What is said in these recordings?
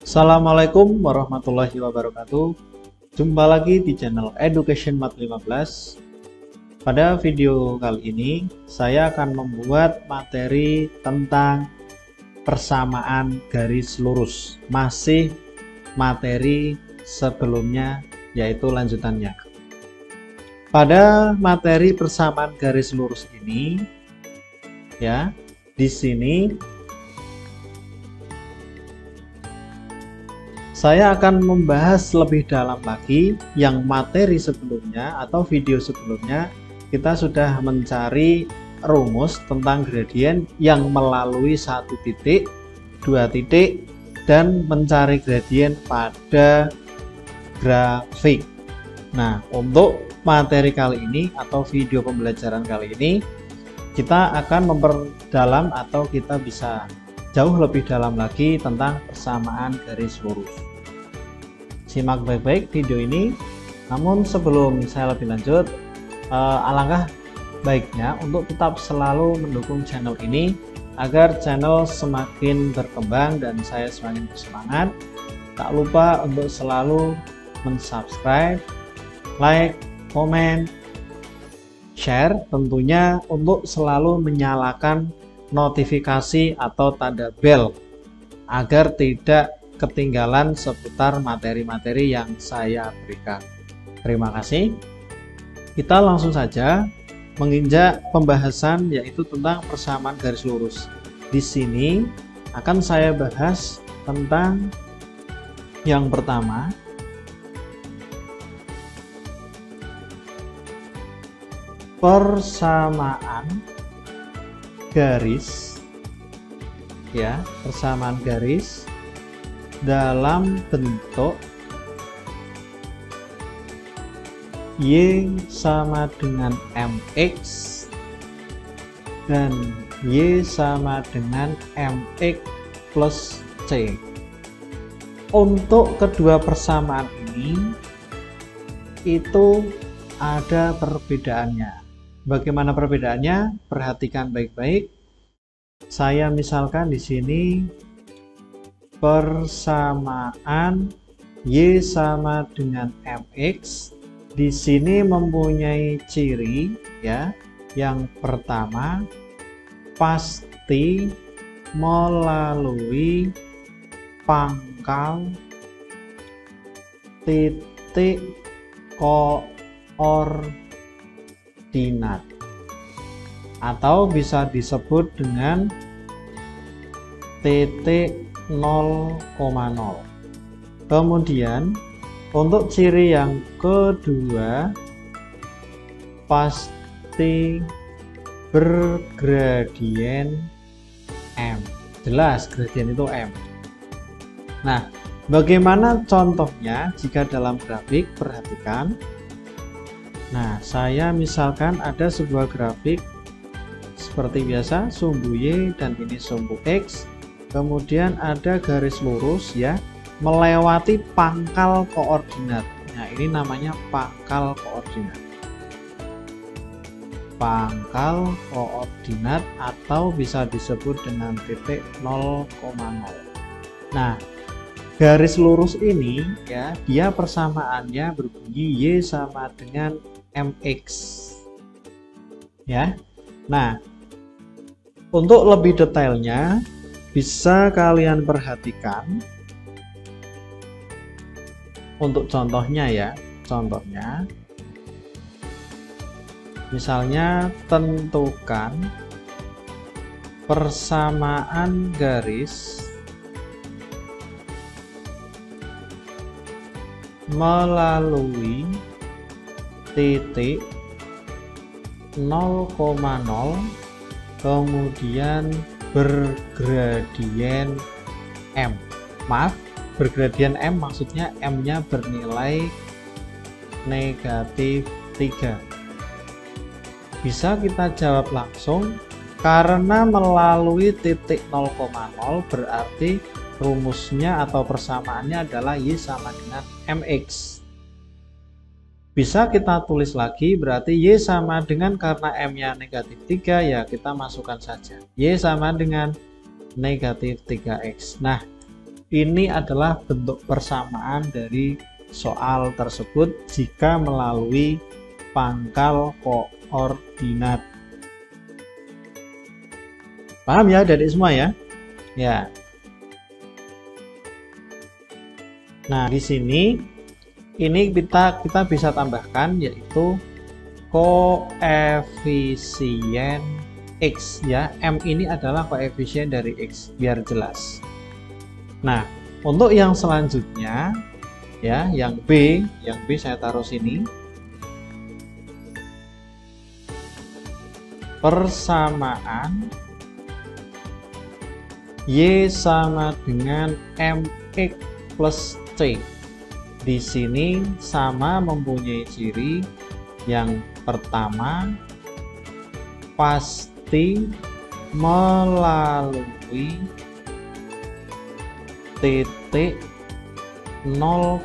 Assalamualaikum warahmatullahi wabarakatuh. Jumpa lagi di channel Education Math 15. Pada video kali ini saya akan membuat materi tentang persamaan garis lurus. Masih materi sebelumnya, yaitu lanjutannya. Pada materi persamaan garis lurus ini, ya, di sini saya akan membahas lebih dalam lagi yang materi sebelumnya atau video sebelumnya kita sudah mencari rumus tentang gradien yang melalui satu titik, dua titik, dan mencari gradien pada grafik. Nah, untuk materi kali ini atau video pembelajaran kali ini kita akan memperdalam atau kita bisa jauh lebih dalam lagi tentang persamaan garis lurus. Simak baik-baik video ini. Namun sebelum saya lebih lanjut, alangkah baiknya untuk tetap selalu mendukung channel ini agar channel semakin berkembang dan saya semakin bersemangat. Tak lupa untuk selalu mensubscribe, like, komen, share, tentunya untuk selalu menyalakan notifikasi atau tanda bel agar tidak ketinggalan seputar materi-materi yang saya berikan. Terima kasih. Kita langsung saja menginjak pembahasan yaitu tentang persamaan garis lurus. Di sini akan saya bahas tentang yang pertama, persamaan garis, ya, persamaan garis dalam bentuk Y sama dengan MX dan Y sama dengan MX plus C. Untuk kedua persamaan ini itu ada perbedaannya. Bagaimana perbedaannya? Perhatikan baik-baik. Saya misalkan di sini persamaan Y sama dengan MX di sini mempunyai ciri, ya. Yang pertama, pasti melalui pangkal titik koordinat atau bisa disebut dengan titik 0,0. Kemudian untuk ciri yang kedua, pasti bergradien M. Jelas gradien itu M. Nah, bagaimana contohnya jika dalam grafik? Perhatikan. Nah, saya misalkan ada sebuah grafik seperti biasa, sumbu Y dan ini sumbu X. Kemudian ada garis lurus, ya, melewati pangkal koordinat. Nah, ini namanya pangkal koordinat. Pangkal koordinat atau bisa disebut dengan titik 0,0. Nah, garis lurus ini, ya, dia persamaannya berbunyi Y sama dengan MX. Ya. Nah, untuk lebih detailnya bisa kalian perhatikan untuk contohnya, ya. Contohnya misalnya tentukan persamaan garis melalui titik 0,0 kemudian bergradien M. Maaf, bergradien M maksudnya M-nya bernilai negatif 3. Bisa kita jawab langsung, karena melalui titik 0,0 berarti rumusnya atau persamaannya adalah Y sama dengan MX. Bisa kita tulis lagi, berarti Y sama dengan, karena M-nya negatif 3, ya kita masukkan saja Y sama dengan negatif 3X. Nah, Ini adalah bentuk persamaan dari soal tersebut jika melalui pangkal koordinat. Paham ya adik semua ya? Ya. Nah, di sini ini kita bisa tambahkan yaitu koefisien X ya. M ini adalah koefisien dari X biar jelas. Nah, untuk yang selanjutnya ya, yang B saya taruh sini. Persamaan Y sama dengan MX plus C. Di sini sama mempunyai ciri yang pertama pasti melalui titik 0,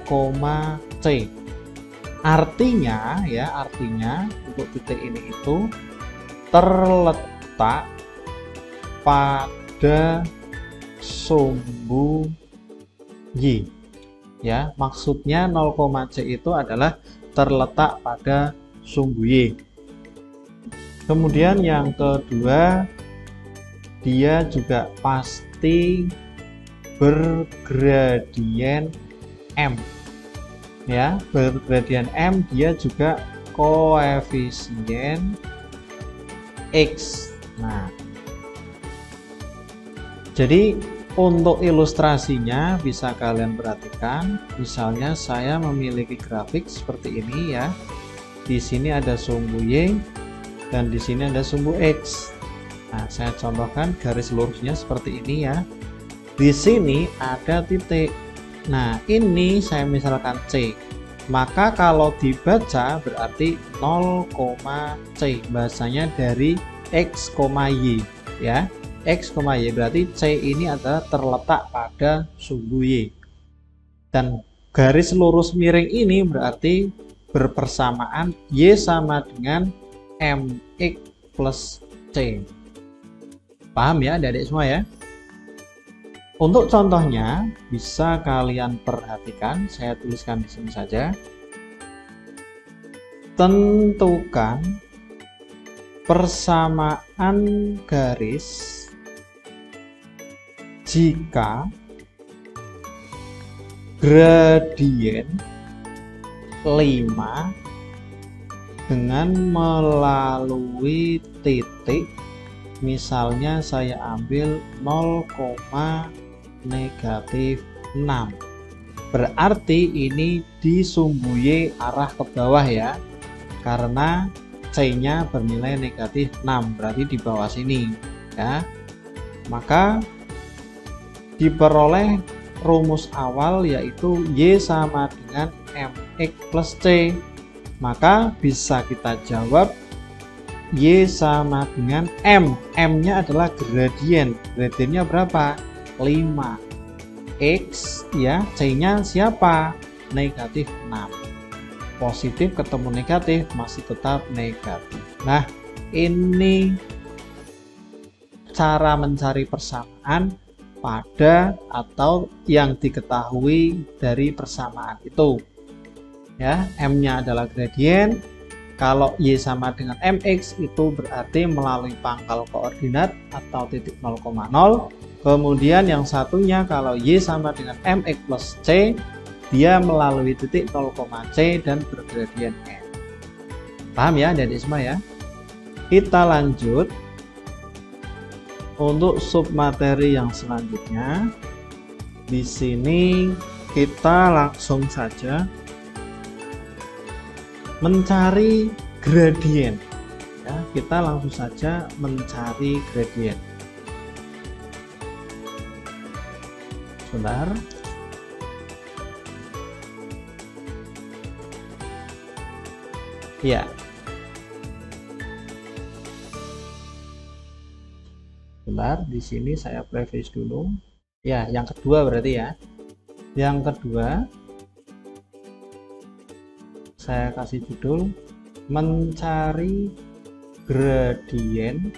C. Artinya untuk titik ini itu terletak pada sumbu Y. Ya, maksudnya 0, C itu adalah terletak pada sumbu Y. Kemudian yang kedua, dia juga pasti bergradien M. Ya, bergradien M, dia juga koefisien X. Nah, jadi untuk ilustrasinya bisa kalian perhatikan, misalnya saya memiliki grafik seperti ini ya. Di sini ada sumbu Y dan di sini ada sumbu X. Nah, saya contohkan garis lurusnya seperti ini ya. Di sini ada titik. Nah, ini saya misalkan C. Maka kalau dibaca berarti 0, C. Bahasanya dari X, Y ya. X, Y berarti C ini adalah terletak pada sumbu Y. Dan garis lurus miring ini berarti berpersamaan Y sama dengan MX plus C. Paham ya adik-adik semua ya? Untuk contohnya bisa kalian perhatikan, saya tuliskan di sini saja. Tentukan persamaan garis jika gradien 5 dengan melalui titik, misalnya saya ambil 0, -6. Berarti ini di sumbu Y arah ke bawah ya, karena C-nya bernilai negatif 6, berarti di bawah sini ya. Maka diperoleh rumus awal yaitu Y sama dengan MX plus C. Maka bisa kita jawab Y sama dengan M. M-nya adalah gradien. Gradiennya berapa? 5. X ya, C-nya siapa? Negatif 6. Positif ketemu negatif masih tetap negatif. Nah, ini cara mencari persamaan pada atau yang diketahui dari persamaan itu ya. M-nya adalah gradien. Kalau Y sama dengan MX itu berarti melalui pangkal koordinat atau titik 0,0. Kemudian yang satunya kalau Y sama dengan MX plus C, dia melalui titik 0, C dan bergradien M. Paham ya adik-adik semua ya? Kita lanjut untuk submateri yang selanjutnya. Di sini kita langsung saja mencari gradien ya, kita langsung saja mencari gradien. Sebentar. Ya. Sebentar, di sini saya preface dulu. Ya, yang kedua berarti ya. Yang kedua saya kasih judul mencari gradien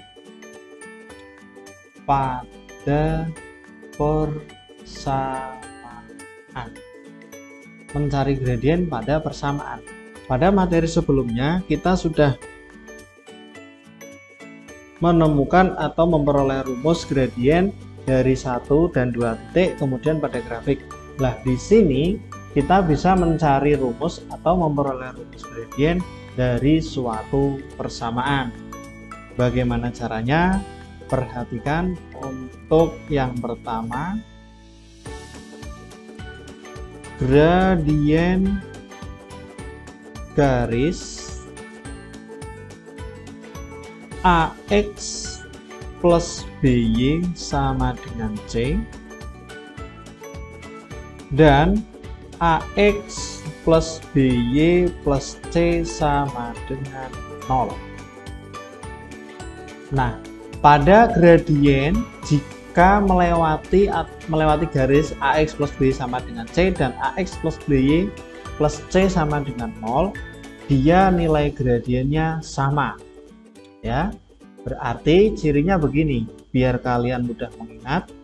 pada persamaan mencari gradien pada persamaan. Pada materi sebelumnya kita sudah menemukan atau memperoleh rumus gradien dari 1 dan 2 titik kemudian pada grafik. Nah, di sini kita bisa mencari rumus atau memperoleh rumus gradien dari suatu persamaan. Bagaimana caranya? Perhatikan untuk yang pertama, gradien garis AX plus BY sama dengan C dan AX plus BY plus C sama dengan 0. Nah, pada gradien jika melewati garis AX plus BY sama dengan C dan AX plus BY plus C sama dengan 0, dia nilai gradiennya sama. Ya, berarti cirinya begini, biar kalian mudah mengingat.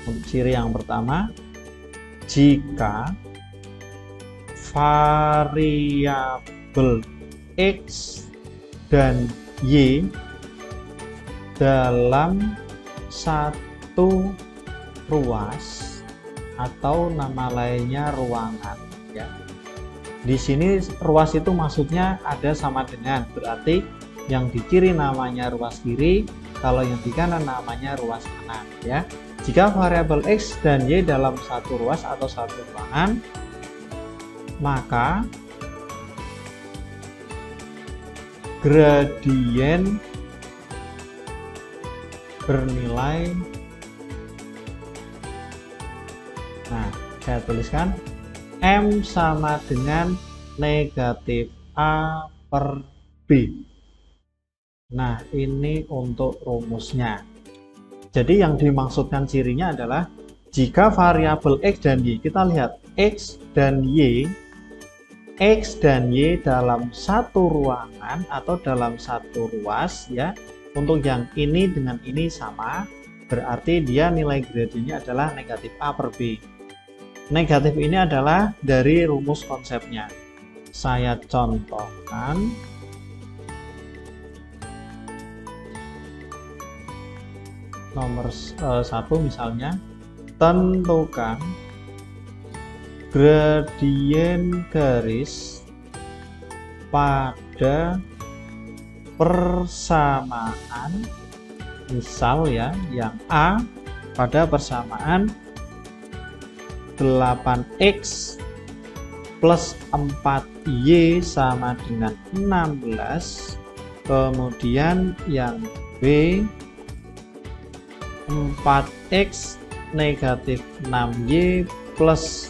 Untuk ciri yang pertama, jika variabel X dan Y dalam satu ruas atau nama lainnya ruangan, ya. Di sini ruas itu maksudnya ada sama dengan, berarti yang di kiri namanya ruas kiri, kalau yang di kanan namanya ruas kanan, ya. Jika variabel X dan Y dalam satu ruas atau satu ruangan, maka gradien bernilai, nah saya tuliskan M sama dengan negatif A per B. Nah, ini untuk rumusnya. Jadi yang dimaksudkan cirinya adalah jika variabel X dan Y, kita lihat X dan Y dalam satu ruangan atau dalam satu ruas, ya. Untuk yang ini dengan ini sama, berarti dia nilai gradiennya adalah negatif A per B. Negatif ini adalah dari rumus konsepnya. Saya contohkan. Nomor 1 misalnya, tentukan gradien garis pada persamaan, misal ya, yang A pada persamaan 8x plus 4y sama dengan 16, kemudian yang B 4x negatif 6y plus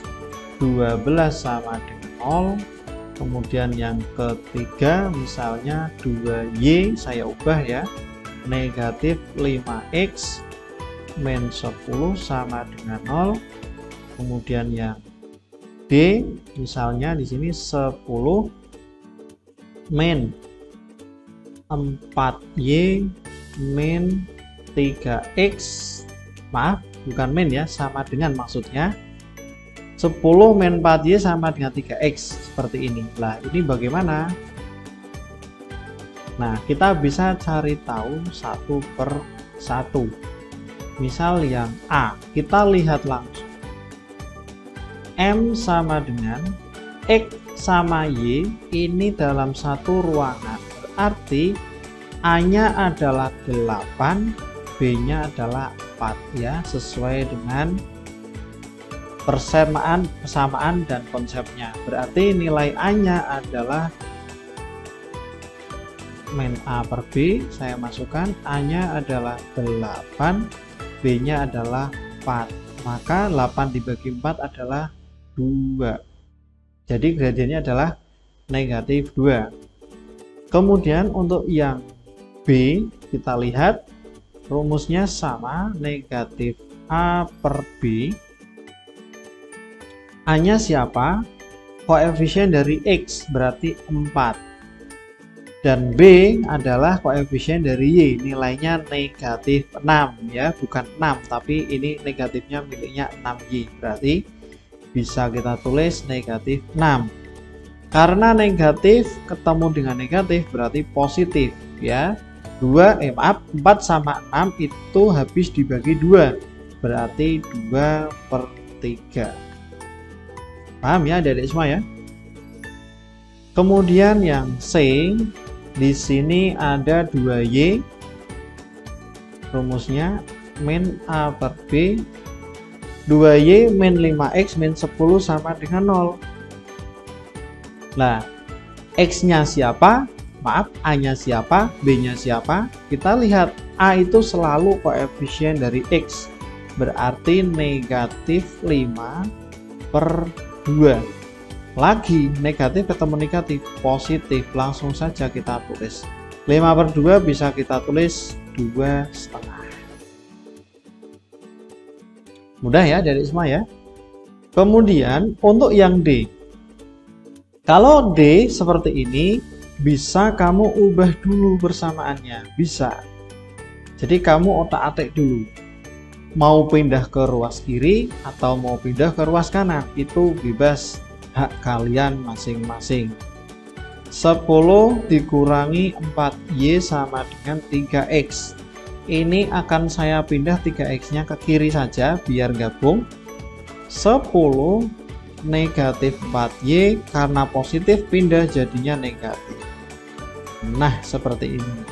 12 sama dengan 0, kemudian yang ketiga misalnya 2y, saya ubah ya, negatif 5x min 10 sama dengan 0, kemudian yang D misalnya di sini 10 min 4y min 3x, maaf bukan min ya, sama dengan maksudnya 10 min 4y sama dengan 3x, seperti ini. Lah ini bagaimana? Nah, kita bisa cari tahu satu per satu. Misal yang A, kita lihat langsung. M sama dengan X sama Y ini dalam satu ruangan, berarti A-nya adalah 8, B-nya adalah 4 ya, sesuai dengan persamaan dan konsepnya. Berarti nilai A-nya adalah min A per B, saya masukkan A-nya adalah 8, B-nya adalah 4. Maka 8 dibagi 4 adalah 2. Jadi gradiennya adalah negatif 2. Kemudian untuk yang B, kita lihat rumusnya sama, negatif A per B. A-nya siapa? Koefisien dari X, berarti 4. Dan B adalah koefisien dari Y, nilainya negatif 6 ya, bukan 6, tapi ini negatifnya miliknya 6Y. Berarti bisa kita tulis negatif 6. Karena negatif ketemu dengan negatif berarti positif ya. 4 sama 6 itu habis dibagi 2. Berarti 2/3. Paham ya adik-adik semua ya? Kemudian yang C, di sini ada 2Y. Rumusnya min A per B. 2Y min 5X min 10 sama dengan 0. Nah, X-nya siapa? Maaf, A-nya siapa? B-nya siapa? Kita lihat A itu selalu koefisien dari X. Berarti negatif 5/2. Lagi, negatif ketemu negatif, positif. Langsung saja kita tulis. 5/2 bisa kita tulis 2,5. Mudah ya dari semua ya. Kemudian untuk yang D. Kalau D seperti ini, bisa kamu ubah dulu persamaannya. Bisa. Jadi kamu otak-atik dulu. Mau pindah ke ruas kiri atau mau pindah ke ruas kanan, itu bebas, hak kalian masing-masing. 10 dikurangi 4Y sama dengan 3X. Ini akan saya pindah 3X-nya ke kiri saja biar gabung. 10 negatif 4Y karena positif pindah jadinya negatif. Nah, seperti ini.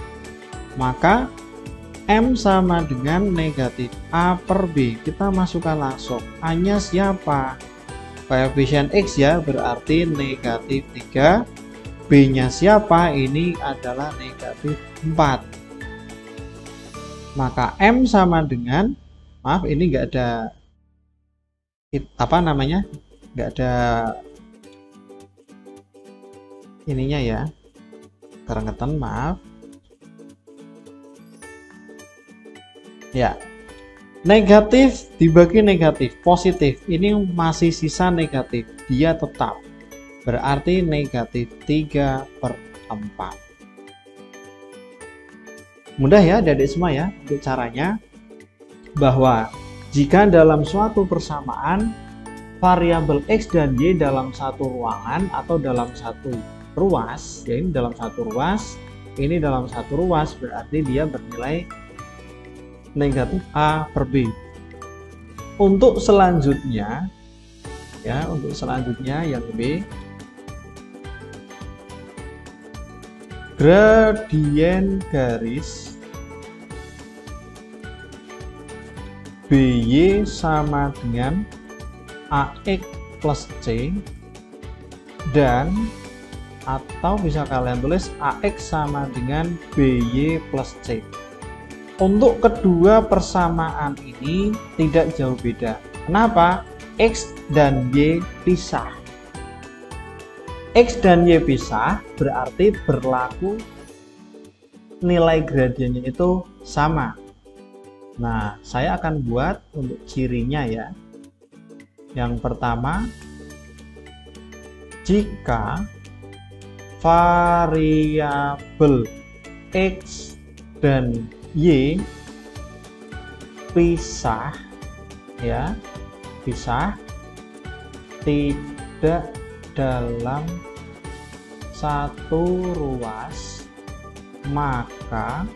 Maka M sama dengan negatif A per B. Kita masukkan langsung. A-nya siapa? Koefisien X ya, berarti negatif 3. B-nya siapa? Ini adalah negatif 4. Maka M sama dengan, maaf ini enggak ada apa namanya, enggak ada ininya ya, kerengetan, maaf ya. Negatif dibagi negatif, positif ini masih sisa negatif, dia tetap, berarti negatif 3/4. Mudah ya adik-adik semua ya untuk caranya, bahwa jika dalam suatu persamaan variabel X dan Y dalam satu ruangan atau dalam satu ruas, ya ini dalam satu ruas, ini dalam satu ruas, berarti dia bernilai negatif A per B. Untuk selanjutnya ya, untuk selanjutnya yang B, gradien garis BY sama dengan AX plus C, dan atau bisa kalian tulis AX sama dengan BY plus C. Untuk kedua persamaan ini tidak jauh beda. Kenapa? X dan Y pisah. X dan Y pisah berarti berlaku nilai gradiennya itu sama. Nah, saya akan buat untuk cirinya ya. Yang pertama, jika variabel X dan Y pisah ya, pisah tidak dalam satu ruas, maka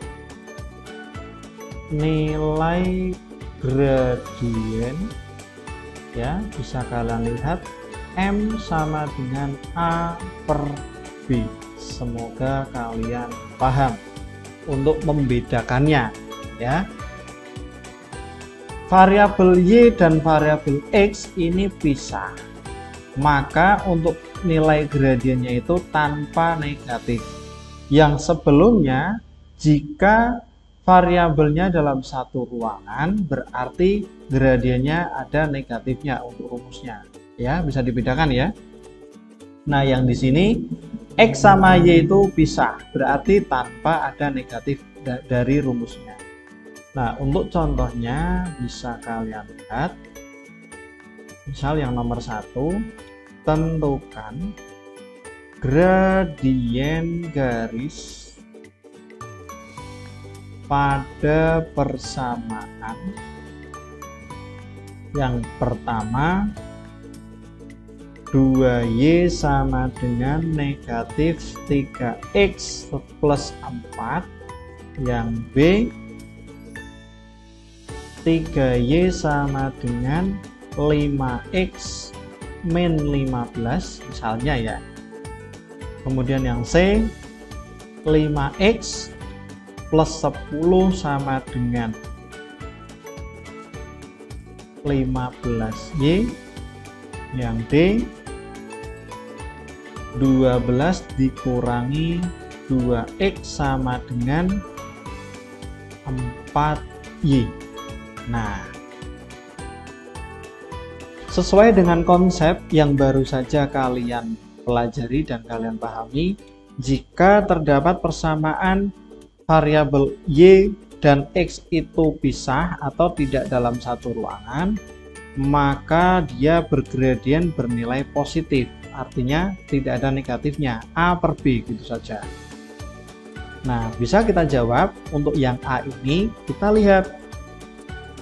nilai gradien ya, bisa kalian lihat M sama dengan A per B. Semoga kalian paham untuk membedakannya ya. Variabel Y dan variabel X ini pisah, maka untuk nilai gradiennya itu tanpa negatif. Yang sebelumnya, jika variabelnya dalam satu ruangan, berarti gradiennya ada negatifnya untuk rumusnya. Ya, bisa dibedakan ya. Nah, yang di sini X sama Y itu pisah, berarti tanpa ada negatif dari rumusnya. Nah, untuk contohnya bisa kalian lihat. Misal yang nomor 1, tentukan gradien garis pada persamaan. Yang pertama 2Y sama dengan negatif 3X plus 4. Yang B, 3Y sama dengan 5X min 15 misalnya ya. Kemudian yang C, 5X plus 10 sama dengan 15Y. Yang D, 12 dikurangi 2X sama dengan 4Y. Nah, sesuai dengan konsep yang baru saja kalian pelajari dan kalian pahami, jika terdapat persamaan variabel Y dan X itu pisah atau tidak dalam satu ruangan, maka dia bergradien bernilai positif. Artinya tidak ada negatifnya, A per B gitu saja. Nah, bisa kita jawab untuk yang A ini, kita lihat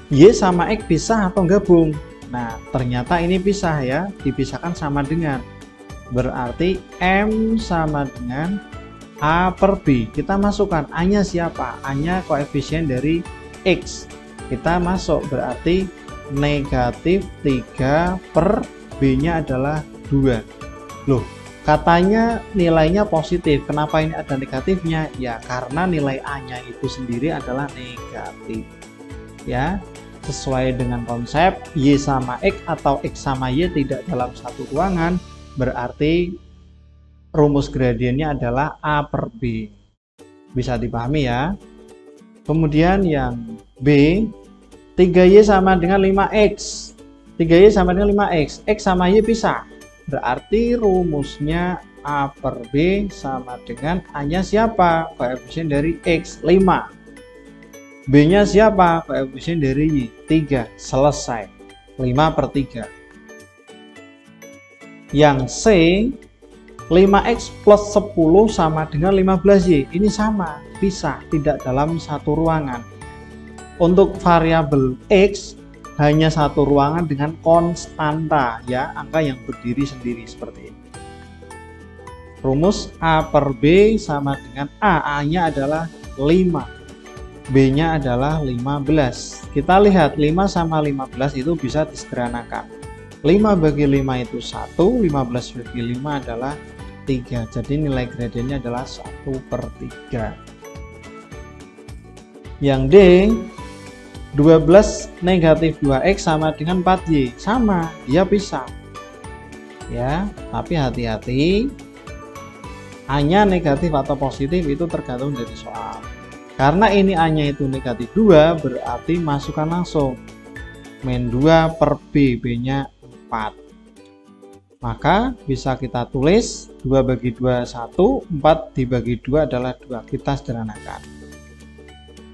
Y sama X pisah atau gabung. Nah, ternyata ini pisah ya, dipisahkan sama dengan. Berarti M sama dengan A per B. Kita masukkan A-nya siapa? A-nya koefisien dari X. Kita masuk, berarti negatif 3 per B-nya adalah 2. Loh, katanya nilainya positif. Kenapa ini ada negatifnya? Ya, karena nilai A-nya itu sendiri adalah negatif. Ya, sesuai dengan konsep Y sama X atau X sama Y tidak dalam satu ruangan, berarti rumus gradiennya adalah A per B. Bisa dipahami ya. Kemudian yang B, 3Y sama dengan 5X. 3Y sama dengan 5X. X sama Y pisah. Berarti rumusnya A per B sama dengan A-nya siapa? Koefisien dari X, 5. B-nya siapa? Koefisien dari Y, 3. Selesai. 5 per 3. Yang C, 5X plus 10 sama dengan 15Y. Ini sama, pisah, tidak dalam satu ruangan. Untuk variabel X, hanya satu ruangan dengan konstanta, ya, angka yang berdiri sendiri seperti ini. Rumus A per B sama dengan A-nya adalah 5. B-nya adalah 15. Kita lihat 5 sama 15 itu bisa disederhanakan. 5 bagi 5 itu 1, 15 bagi 5 adalah 3. Jadi nilai gradiennya adalah 1 per 3. Yang D, 12 negatif 2X sama dengan 4Y. Sama, dia pisah. Ya, tapi hati-hati. A-nya negatif atau positif itu tergantung dari soal. Karena ini A-nya itu negatif 2, berarti masukkan langsung. Min 2 per B, B-nya 4. Maka bisa kita tulis 2 bagi 2, 1, 4 dibagi 2 adalah 2. Kita sederhanakan.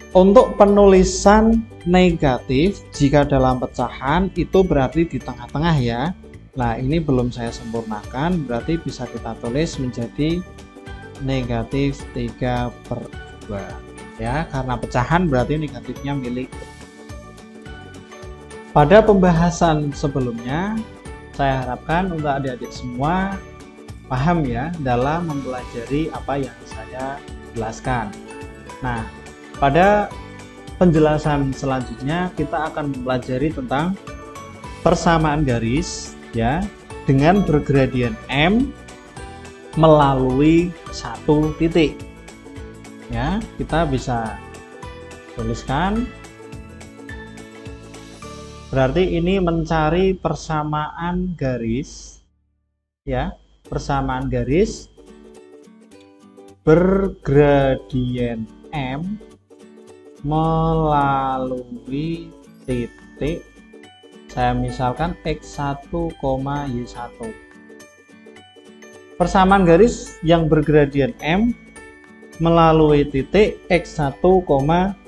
Untuk penulisan negatif, jika dalam pecahan, itu berarti di tengah-tengah ya. Nah, ini belum saya sempurnakan, berarti bisa kita tulis menjadi negatif 3 per 2. Ya, karena pecahan berarti negatifnya milik. Pada pembahasan sebelumnya, saya harapkan untuk adik-adik semua paham ya dalam mempelajari apa yang saya jelaskan. Nah, pada penjelasan selanjutnya kita akan mempelajari tentang persamaan garis ya dengan bergradien M melalui satu titik. Ya, kita bisa tuliskan. Berarti ini mencari persamaan garis ya, persamaan garis bergradien M melalui titik. Saya misalkan X1, Y1. Persamaan garis yang bergradien M melalui titik X1,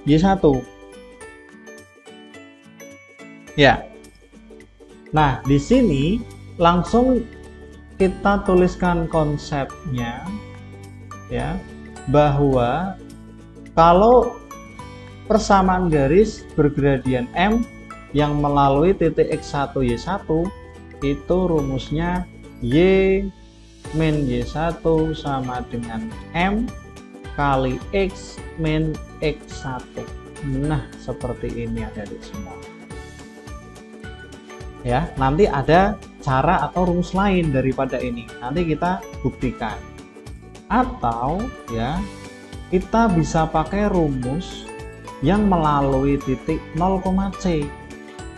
Y1. Ya. Nah, di sini langsung kita tuliskan konsepnya ya, bahwa kalau persamaan garis bergradien M yang melalui titik X1, Y1 itu rumusnya Y min Y1 sama dengan M kali X min X1. Nah, seperti ini adik-adik semua. Ya, nanti ada cara atau rumus lain daripada ini. Nanti kita buktikan. Atau ya, kita bisa pakai rumus yang melalui titik 0,C.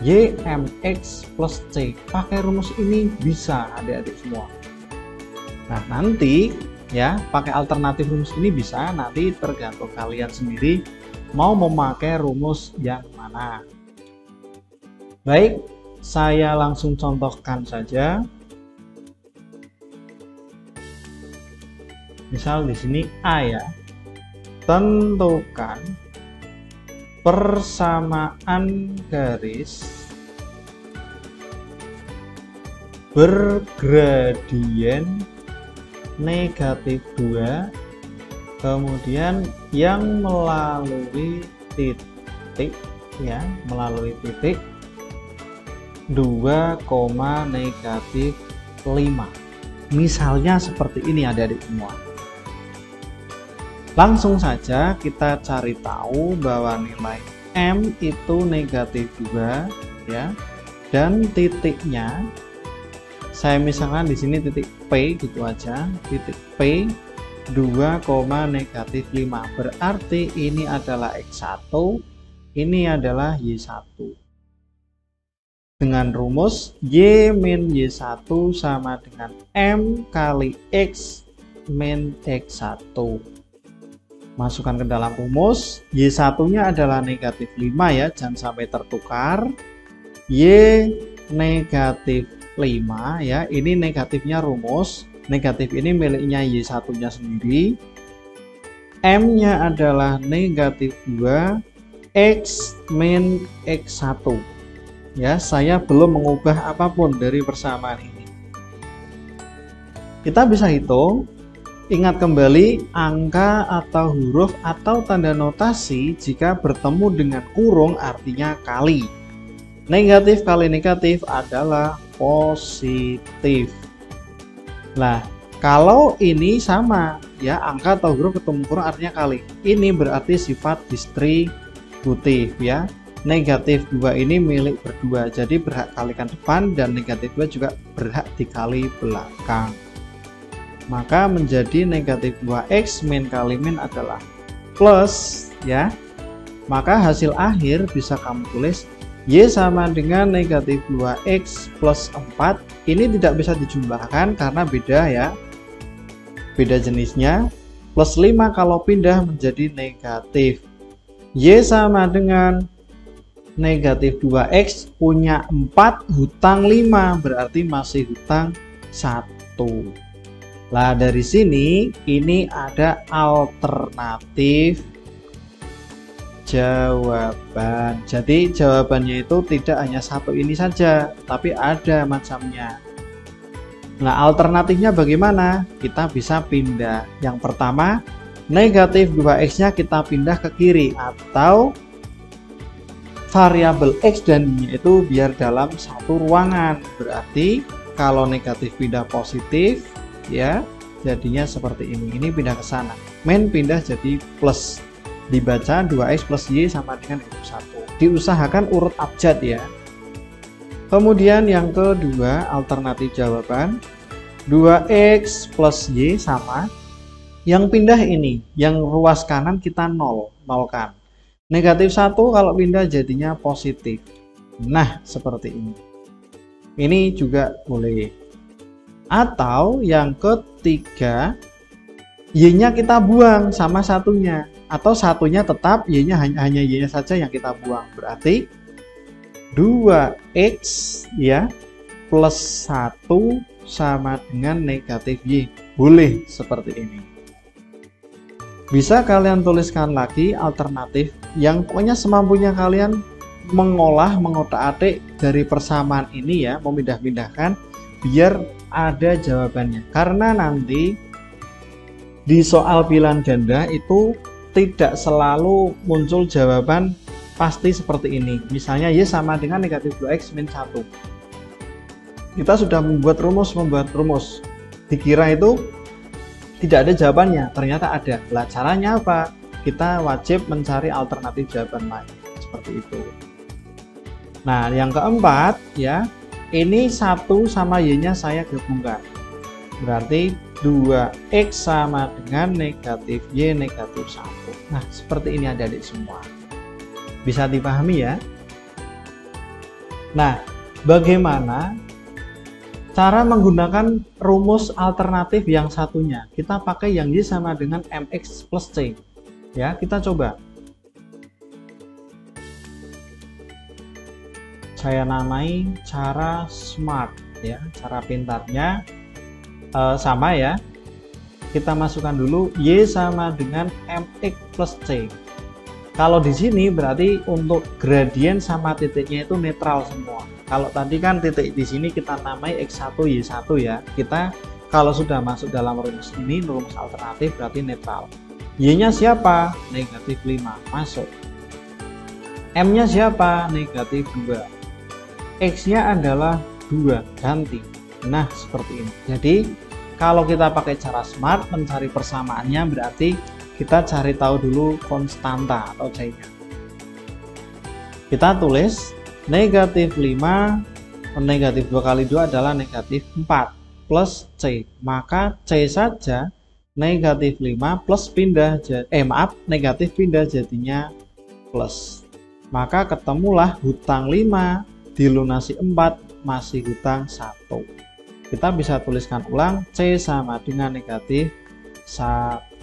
Y mx plus C. Pakai rumus ini bisa adik-adik semua. Nah, nanti ya, pakai alternatif rumus ini bisa, nanti tergantung kalian sendiri mau memakai rumus yang mana. Baik, saya langsung contohkan saja. Misal di sini A ya. Tentukan persamaan garis bergradien negatif 2, kemudian yang melalui titik ya, melalui titik 2, negatif 5. Misalnya seperti ini adik-adik semua. Langsung saja kita cari tahu bahwa nilai M itu negatif 2 ya, dan titiknya saya misalkan di sini titik P gitu aja, titik P 2, negatif 5. Berarti ini adalah X1, ini adalah Y1. Dengan rumus Y min Y1 sama dengan M kali X min X1. Masukkan ke dalam rumus, Y1-nya adalah negatif 5 ya, jangan sampai tertukar. Y negatif 5 ya, ini negatifnya rumus, negatif ini miliknya Y1-nya sendiri. M-nya adalah negatif 2, X min X1. Ya, saya belum mengubah apapun dari persamaan ini. Kita bisa hitung. Ingat kembali, angka atau huruf atau tanda notasi jika bertemu dengan kurung artinya kali. Negatif kali negatif adalah positif. Nah, kalau ini sama ya, angka atau huruf ketemu kurung artinya kali. Ini berarti sifat distributif ya. Negatif 2 ini milik berdua, jadi berhak kalikan depan, dan negatif 2 juga berhak dikali belakang. Maka menjadi negatif 2x min kali min adalah plus ya. Maka hasil akhir bisa kamu tulis Y sama dengan negatif 2x plus 4. Ini tidak bisa dijumlahkan karena beda ya, beda jenisnya. Plus 5 kalau pindah menjadi negatif. Y sama dengan negatif 2x punya 4 hutang 5, berarti masih hutang 1. Nah, dari sini ini ada alternatif jawaban. Jadi jawabannya itu tidak hanya satu ini saja, tapi ada macamnya. Nah, alternatifnya bagaimana? Kita bisa pindah. Yang pertama, negatif 2x-nya kita pindah ke kiri, atau variabel x dan y itu biar dalam satu ruangan. Berarti kalau negatif pindah positif ya, jadinya seperti ini. Ini pindah ke sana. Min pindah jadi plus. Dibaca 2x plus y sama dengan 1. Diusahakan urut abjad ya. Kemudian yang kedua, alternatif jawaban 2x plus y sama. Yang pindah ini, yang ruas kanan kita nolkan. Negatif 1 kalau pindah jadinya positif. Nah, seperti ini. Ini juga boleh. Atau yang ketiga, y-nya kita buang sama satunya, atau satunya tetap, y-nya hanya y-nya saja yang kita buang. Berarti 2x ya plus 1 sama dengan negatif y. Boleh seperti ini. Bisa kalian tuliskan lagi alternatif yang pokoknya semampunya kalian mengolah, mengotak-atik dari persamaan ini ya, memindah-pindahkan biar ada jawabannya. Karena nanti di soal pilihan ganda itu tidak selalu muncul jawaban pasti seperti ini. Misalnya y sama dengan negatif 2x min 1. Kita sudah membuat rumus. Dikira itu tidak ada jawabannya, ternyata ada. Lah caranya apa? Kita wajib mencari alternatif jawaban lain. Seperti itu. Nah, yang keempat ya, ini 1 sama Y-nya saya gabungkan. Berarti 2X sama dengan negatif Y negatif 1. Nah, seperti ini adik-adik semua. Bisa dipahami ya? Nah, bagaimana cara menggunakan rumus alternatif yang satunya? Kita pakai yang Y sama dengan MX plus C. Ya, kita coba. Saya namai cara smart ya, cara pintarnya sama ya. Kita masukkan dulu Y sama dengan MX plus C. Kalau di sini berarti untuk gradien sama titiknya itu netral semua. Kalau tadi kan titik di sini kita namai X1 Y1 ya. Kita kalau sudah masuk dalam rumus ini, rumus alternatif berarti netral. Y-nya siapa? Negatif 5, masuk. M-nya siapa? Negatif 2. X-nya adalah 2, ganti. Nah, seperti ini. Jadi, kalau kita pakai cara smart mencari persamaannya berarti kita cari tahu dulu konstanta atau C-nya. Kita tulis negatif 5, negatif 2 kali 2 adalah negatif 4 plus C. Maka C saja negatif 5 plus pindah negatif pindah jadinya plus. Maka ketemulah hutang 5 dilunasi 4 masih hutang 1. Kita bisa tuliskan ulang C sama dengan negatif 1.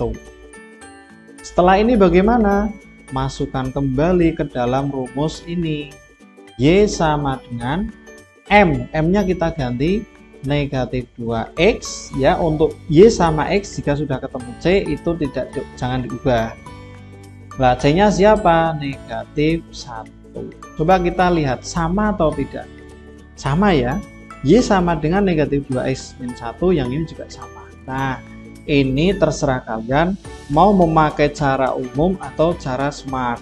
Setelah ini bagaimana? Masukkan kembali ke dalam rumus ini. Y sama dengan M. M-nya kita ganti negatif 2X ya. Untuk Y sama X jika sudah ketemu C itu jangan diubah. Nah, C-nya siapa? Negatif 1. Coba kita lihat sama atau tidak. Sama ya. Y sama dengan negatif 2X min 1, yang ini juga sama. Nah, ini terserah kalian mau memakai cara umum atau cara smart.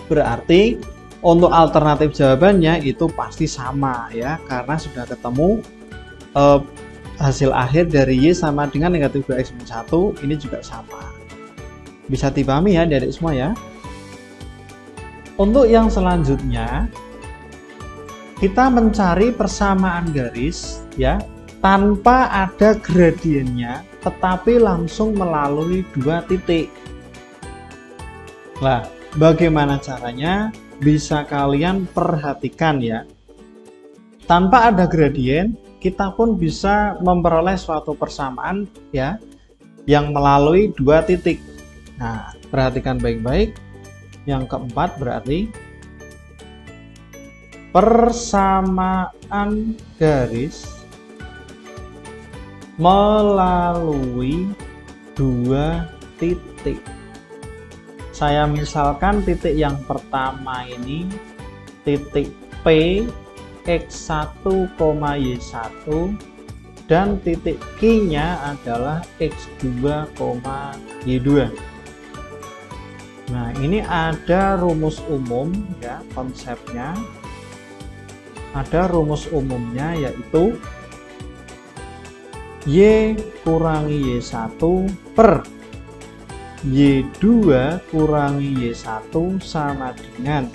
Berarti untuk alternatif jawabannya itu pasti sama ya, karena sudah ketemu hasil akhir dari Y sama dengan negatif 2X min 1, ini juga sama. Bisa dipahami ya adik-adik semua ya. Untuk yang selanjutnya, kita mencari persamaan garis ya, tanpa ada gradiennya, tetapi langsung melalui 2 titik. Nah, bagaimana caranya? Bisa kalian perhatikan ya. Tanpa ada gradien, kita pun bisa memperoleh suatu persamaan ya, yang melalui 2 titik. Nah, perhatikan baik-baik. Yang keempat berarti persamaan garis melalui 2 titik. Saya misalkan titik yang pertama ini titik P X1, Y1 dan titik Q-nya adalah X2, Y2. Nah, ini ada rumus umum ya, konsepnya. Ada rumus umumnya yaitu Y kurangi Y1 per Y2 kurangi Y1 sama dengan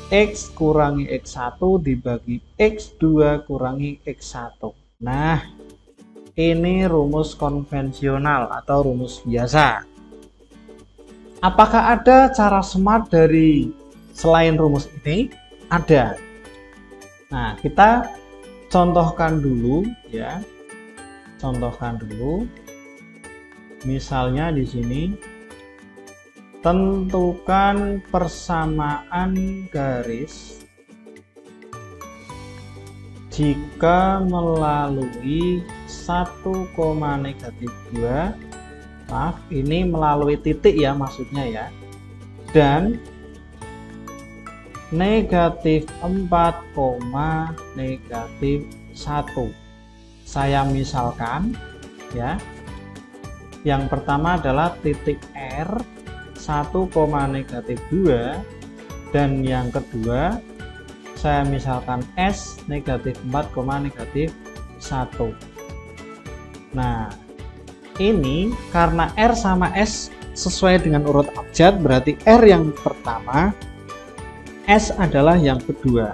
X kurangi X1 dibagi X2 kurangi X1. Nah, ini rumus konvensional atau rumus biasa. Apakah ada cara smart dari selain rumus ini? Ada. Nah, kita contohkan dulu ya. Contohkan dulu. Misalnya di sini tentukan persamaan garis jika melalui 1, negatif 2, maaf ini melalui titik ya maksudnya ya, dan negatif 4, negatif 1. Saya misalkan ya, yang pertama adalah titik R 1, negatif 2, dan yang kedua Saya misalkan S negatif 4, negatif 1. Nah, ini karena R sama S sesuai dengan urut abjad, berarti R yang pertama, S adalah yang kedua.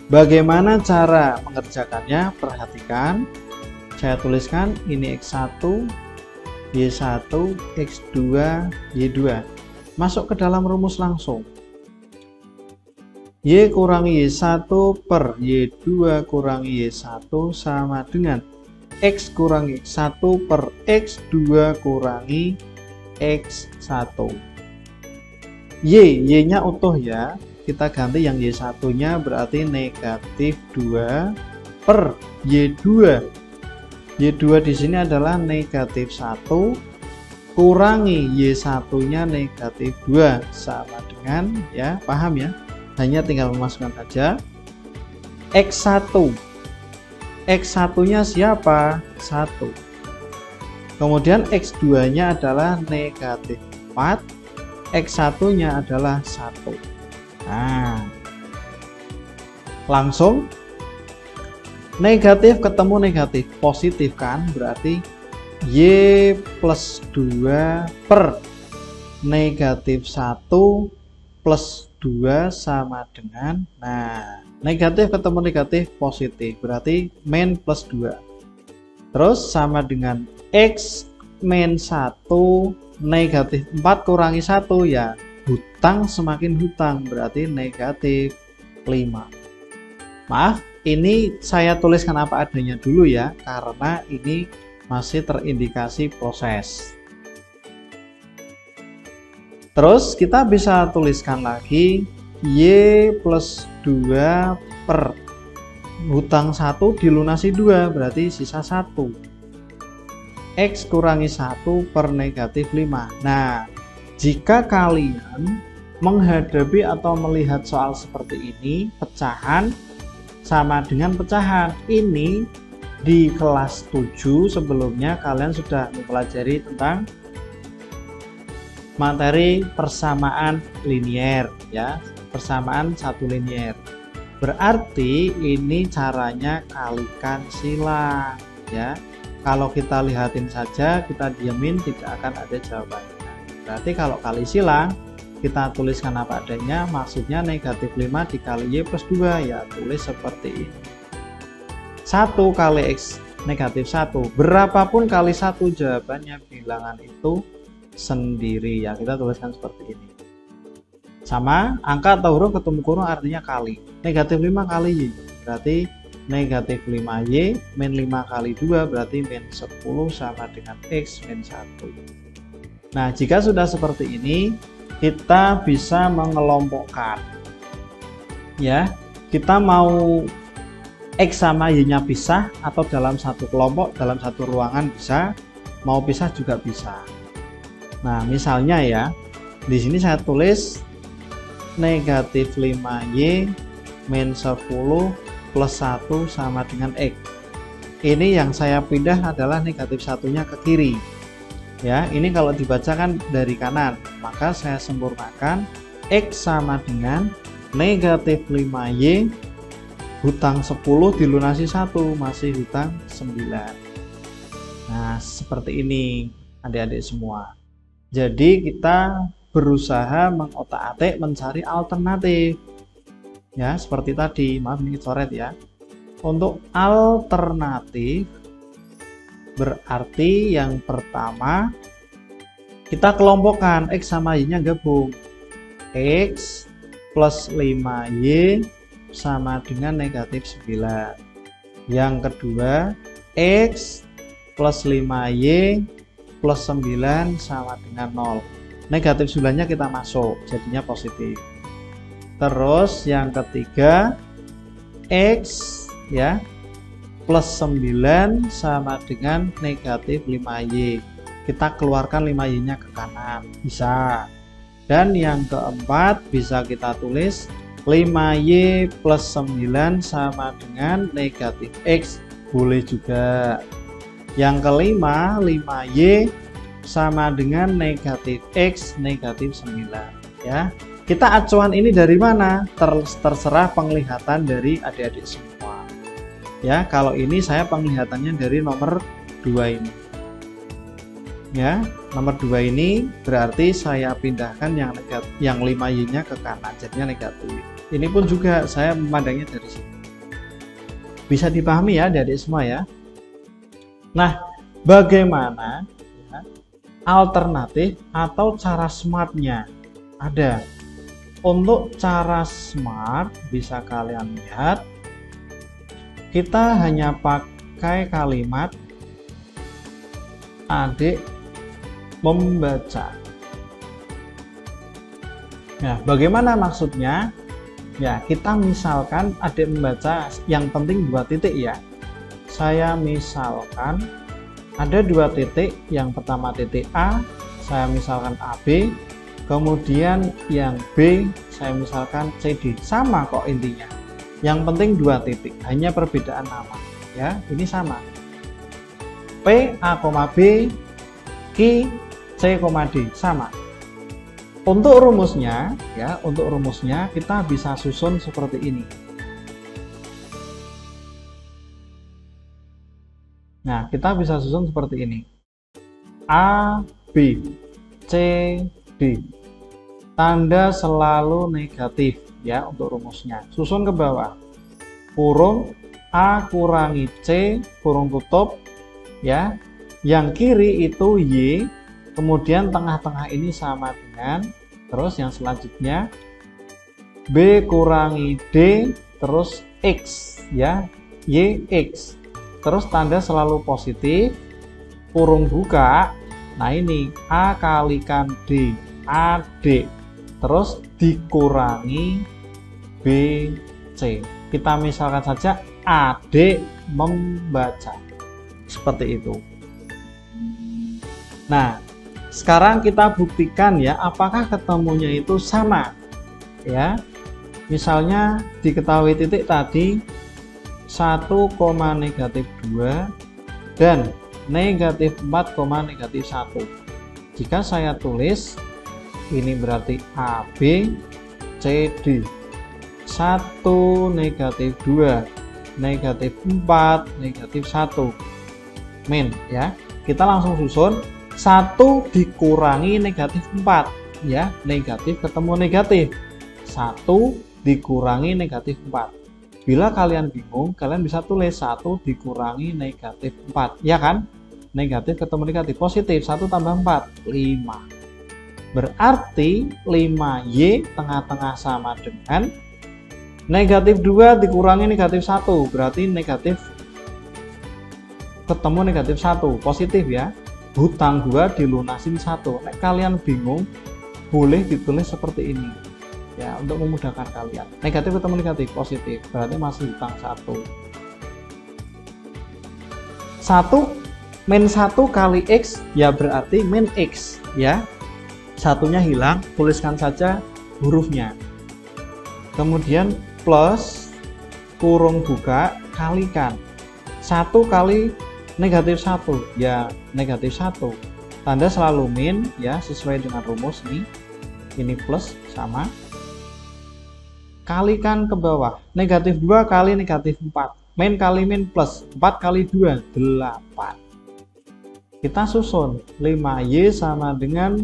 Bagaimana cara mengerjakannya? Perhatikan. Saya tuliskan ini X1, Y1, X2, Y2. Masuk ke dalam rumus langsung. Y kurangi Y1 per Y2 kurangi Y1 sama dengan X kurangi X1 per X2 kurangi X1. Y-nya utuh ya. Kita ganti yang Y1-nya berarti negatif 2 per Y2. Y2 di sini adalah negatif 1 kurangi Y1-nya negatif 2 sama dengan, ya, paham ya? Hanya tinggal memasukkan saja X1. X1-nya siapa? 1. Kemudian X2-nya adalah negatif 4. X1-nya adalah 1. Nah, langsung negatif ketemu negatif, positif kan? Berarti Y plus 2 per negatif 1 plus 2 sama dengan, nah, negatif ketemu negatif, positif, berarti min plus 2. Terus sama dengan X min 1 negatif 4 kurangi 1, ya hutang semakin hutang, berarti negatif 5. Maaf, ini saya tuliskan apa adanya dulu ya, karena ini masih terindikasi proses. Terus kita bisa tuliskan lagi Y plus 2 per hutang 1 dilunasi 2, berarti sisa 1. X kurangi 1 per negatif 5. Nah, jika kalian menghadapi atau melihat soal seperti ini, pecahan sama dengan pecahan. Ini di kelas 7 sebelumnya kalian sudah mempelajari tentang materi persamaan linier, ya, persamaan satu linier. Berarti ini caranya kalikan silang, ya. Kalau kita lihatin saja, kita diamin, tidak akan ada jawabannya. Berarti kalau kali silang, kita tuliskan apa adanya, maksudnya negatif 5 dikali Y plus 2, ya tulis seperti ini. 1 kali X negatif 1, berapapun kali 1 jawabannya bilangan itu sendiri, ya kita tuliskan seperti ini. Sama, angka atau huruf ketemu kurung artinya kali. Negatif 5 kali Y, berarti negatif 5Y min 5 kali 2 berarti min 10 sama dengan X min 1. Nah, jika sudah seperti ini, kita bisa mengelompokkan. Ya, kita mau X sama Y-nya pisah atau dalam satu kelompok, dalam satu ruangan bisa, mau pisah juga bisa. Nah, misalnya ya, di sini saya tulis negatif 5Y min 10 plus 1 sama dengan X. Ini yang saya pindah adalah negatif satunya ke kiri. Ya, ini kalau dibacakan dari kanan, maka saya sempurnakan X sama dengan negatif 5Y hutang 10 dilunasi 1, masih hutang 9. Nah, seperti ini adik-adik semua. Jadi kita berusaha mengotak-atik mencari alternatif. Ya, seperti tadi, maaf ini coret ya. Untuk alternatif berarti yang pertama kita kelompokkan X sama Y-nya gabung. X plus 5Y sama dengan negatif 9. Yang kedua, X plus 5Y plus 9 sama dengan 0. Negatif 9-nya kita masuk, jadinya positif. Terus yang ketiga, X ya plus 9 sama dengan negatif 5Y. Kita keluarkan 5Y-nya ke kanan, bisa. Dan yang keempat bisa kita tulis 5Y plus 9 sama dengan negatif X, boleh juga. Yang kelima, 5Y sama dengan negatif X negatif 9 ya. Kita acuan ini dari mana? Terserah penglihatan dari adik-adik semua. Ya, kalau ini saya penglihatannya dari nomor 2 ini. Ya, nomor 2 ini berarti saya pindahkan yang 5Y-nya ke kanan, jadinya negatif. Ini pun juga saya memandangnya dari sini. Bisa dipahami ya adik-adik semua ya. Nah, bagaimana ya, alternatif atau cara smartnya? Ada. Untuk cara smart bisa kalian lihat, kita hanya pakai kalimat adik membaca. Nah, bagaimana maksudnya? Ya, kita misalkan adik membaca, yang penting 2 titik ya. Saya misalkan ada 2 titik, yang pertama titik A, saya misalkan AB, kemudian yang B, saya misalkan CD. Sama kok intinya. Yang penting 2 titik, hanya perbedaan nama. Ya, ini sama. P, A, B, Q, C, D, sama. Untuk rumusnya, ya, untuk rumusnya kita bisa susun seperti ini. Nah, kita bisa susun seperti ini. A, B, C, D. Tanda selalu negatif ya untuk rumusnya. Susun ke bawah. Kurung A kurangi C, kurung tutup ya. Yang kiri itu Y, kemudian tengah-tengah ini sama dengan, terus yang selanjutnya B kurangi D, terus X ya, Y X. Terus tanda selalu positif, kurung buka. Nah ini A kalikan D, AD, terus dikurangi BC. Kita misalkan saja adik membaca, seperti itu. Nah, sekarang kita buktikan ya, apakah ketemunya itu sama ya. Misalnya diketahui titik tadi 1, -2 dan -4, -1. Jika saya tulis ini berarti AB CD. 1, -2, -4, -1. Min ya. Kita langsung susun 1 dikurangi -4 ya, negatif ketemu negatif. 1 dikurangi -4. Bila kalian bingung, kalian bisa tulis 1 dikurangi -4, ya kan? Negatif ketemu negatif, positif 1 tambah 4, 5. Berarti 5Y tengah-tengah sama dengan -2 dikurangi -1, berarti negatif ketemu -1, positif ya. Hutang 2 dilunasin 1. Nek kalian bingung, boleh ditulis seperti ini ya, untuk memudahkan kalian. Negatif ketemu negatif, positif, berarti masih hutang 1. 1 min 1 kali X ya berarti min X ya. Satunya hilang, tuliskan saja hurufnya. Kemudian plus kurung buka kalikan 1 kali -1 ya -1. Tanda selalu min ya, sesuai dengan rumus nih. Ini plus sama. Kalikan ke bawah. -2 kali -4. Min kali min plus 4 kali 2 8. Kita susun 5Y sama dengan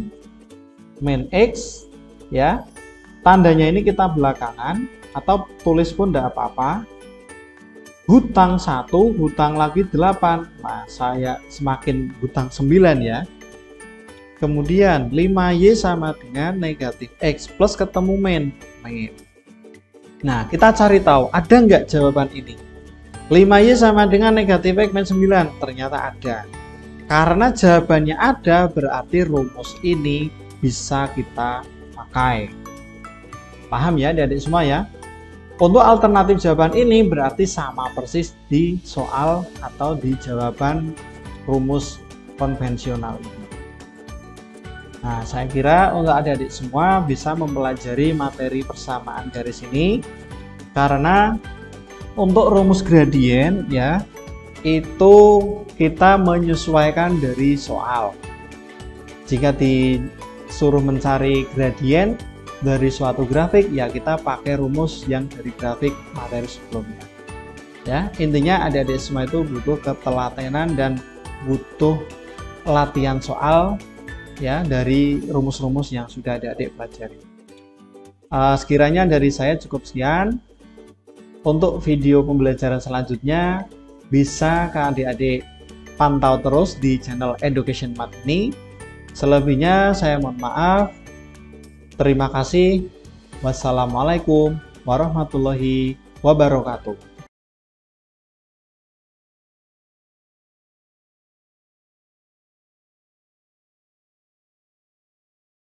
min X ya. Tandanya ini kita belakangan atau tulis pun tidak apa-apa. Hutang 1, hutang lagi 8. Nah, saya semakin hutang 9 ya. Kemudian 5Y sama dengan negatif X plus ketemu min. Nah, kita cari tahu ada nggak jawaban ini. 5Y sama dengan negatif X min 9. Ternyata ada. Karena jawabannya ada, berarti rumus ini bisa kita pakai. Paham ya adik-adik semua ya? Untuk alternatif jawaban ini berarti sama persis di soal atau di jawaban rumus konvensional ini. Nah, saya kira untuk adik-adik semua bisa mempelajari materi persamaan garis ini, karena untuk rumus gradien ya, itu kita menyesuaikan dari soal. Jika disuruh mencari gradien, dari suatu grafik, ya kita pakai rumus yang dari grafik materi sebelumnya. Ya, intinya adik-adik semua itu butuh ketelatenan dan butuh latihan soal ya dari rumus-rumus yang sudah adik-adik pelajari. Sekiranya dari saya cukup sekian. Untuk video pembelajaran selanjutnya bisa adik-adik pantau terus di channel Education Math ini. Selebihnya saya mohon maaf. Terima kasih. Wassalamualaikum warahmatullahi wabarakatuh.